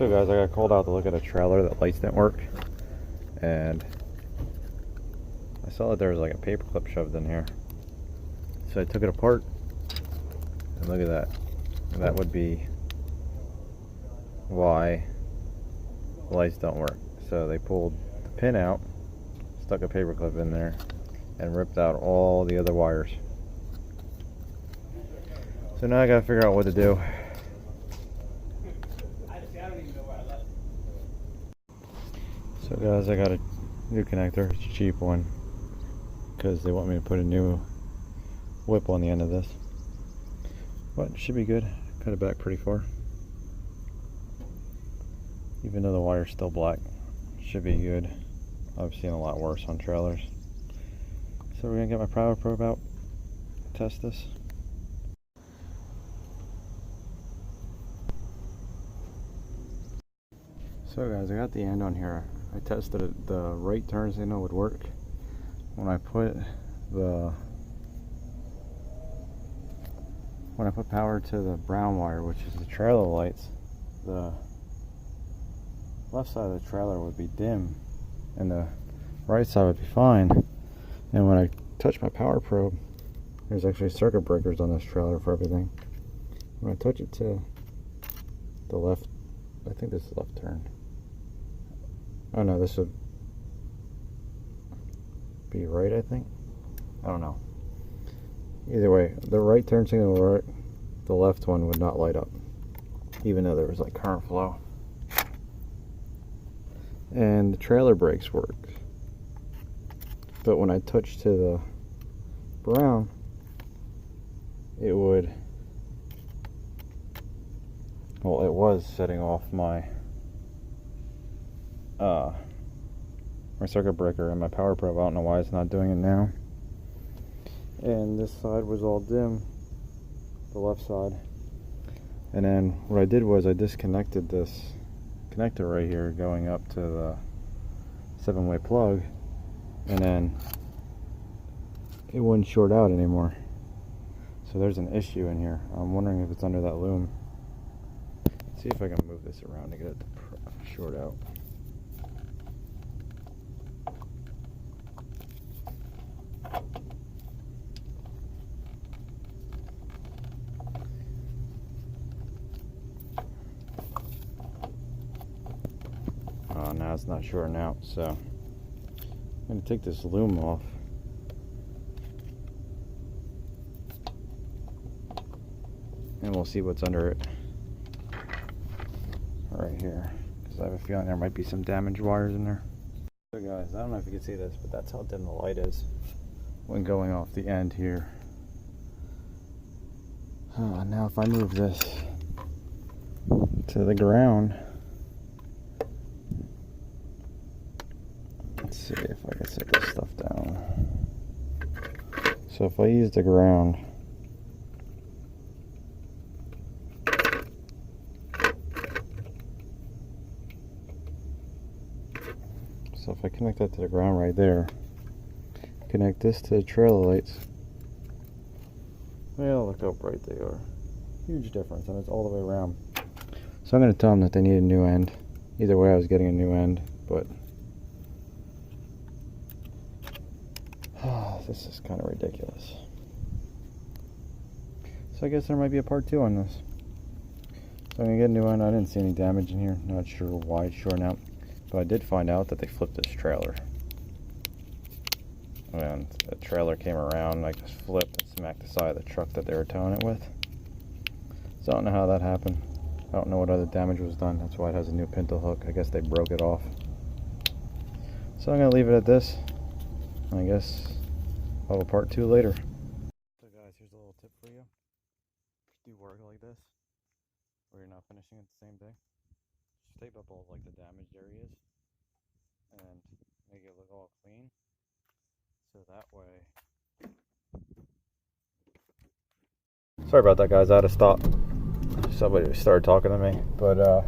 So guys, I got called out to look at a trailer that lights didn't work, and I saw that there was like a paper clip shoved in here. So I took it apart, and look at that. That would be why the lights don't work. So they pulled the pin out, stuck a paper clip in there, and ripped out all the other wires. So now I gotta figure out what to do. So guys, I got a new connector. It's a cheap one because they want me to put a new whip on the end of this, but it should be good. Cut it back pretty far, even though the wire's still black. Should be good. I've seen a lot worse on trailers. So we're gonna get my power probe out, test this. So guys, I got the end on here. I tested it. The right turn signal would work. When I put power to the brown wire, which is the trailer lights, the left side of the trailer would be dim and the right side would be fine. And when I touch my power probe, there's actually circuit breakers on this trailer for everything. When I touch it to the left, I think this is left turn. Oh no, this would be right, I think. I don't know. Either way, the right turn signal will work. The left one would not light up, even though there was like current flow. And the trailer brakes work. But when I touch to the brown, it would, well, it was setting off my circuit breaker and my power probe. I don't know why it's not doing it now. And this side was all dim, the left side. And then what I did was I disconnected this connector right here going up to the 7-way plug, and then it wouldn't short out anymore. So there's an issue in here. I'm wondering if it's under that loom. Let's see if I can move this around to get it to short out. Oh, now it's not shorting out, so I'm going to take this loom off. And we'll see what's under it right here, because I have a feeling there might be some damaged wires in there. So guys, I don't know if you can see this, but that's how dim the light is when going off the end here. Now if I move this to the ground, let's see if I can set this stuff down. So if I use the ground, so if I connect that to the ground right there, connect this to the trailer lights, well, look how bright they are. Huge difference, and it's all the way around. So I'm going to tell them that they need a new end. Either way, I was getting a new end, but this is kind of ridiculous. So I guess there might be a part 2 on this. So I'm going to get a new end. I didn't see any damage in here. Not sure why it's shorting out. But I did find out that they flipped this trailer. And the trailer came around, like just flipped and smacked the side of the truck that they were towing it with. So I don't know how that happened. I don't know what other damage was done. That's why it has a new pinto hook. I guess they broke it off. So I'm going to leave it at this. I guess I'll have a part 2 later. So guys, here's a little tip for you. Do work like this, where you're not finishing it the same day. Just tape up all like the damaged areas and make it look all clean. So that way. Sorry about that, guys. I had to stop. Somebody started talking to me, but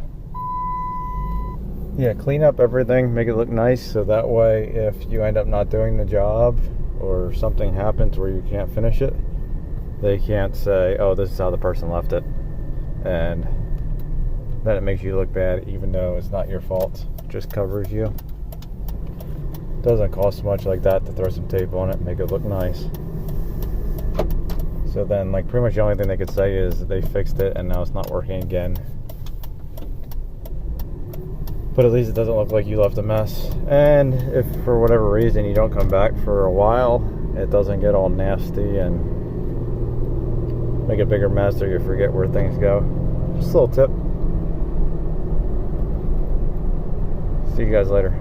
yeah, clean up everything, make it look nice, so that way if you end up not doing the job or something happens where you can't finish it, they can't say, oh, this is how the person left it, and then it makes you look bad, even though it's not your fault. It just covers you. Doesn't cost much like that to throw some tape on it and make it look nice. So then, like, pretty much the only thing they could say is they fixed it and now it's not working again. But at least it doesn't look like you left a mess. And if for whatever reason you don't come back for a while, it doesn't get all nasty and make a bigger mess, or you forget where things go. Just a little tip. See you guys later.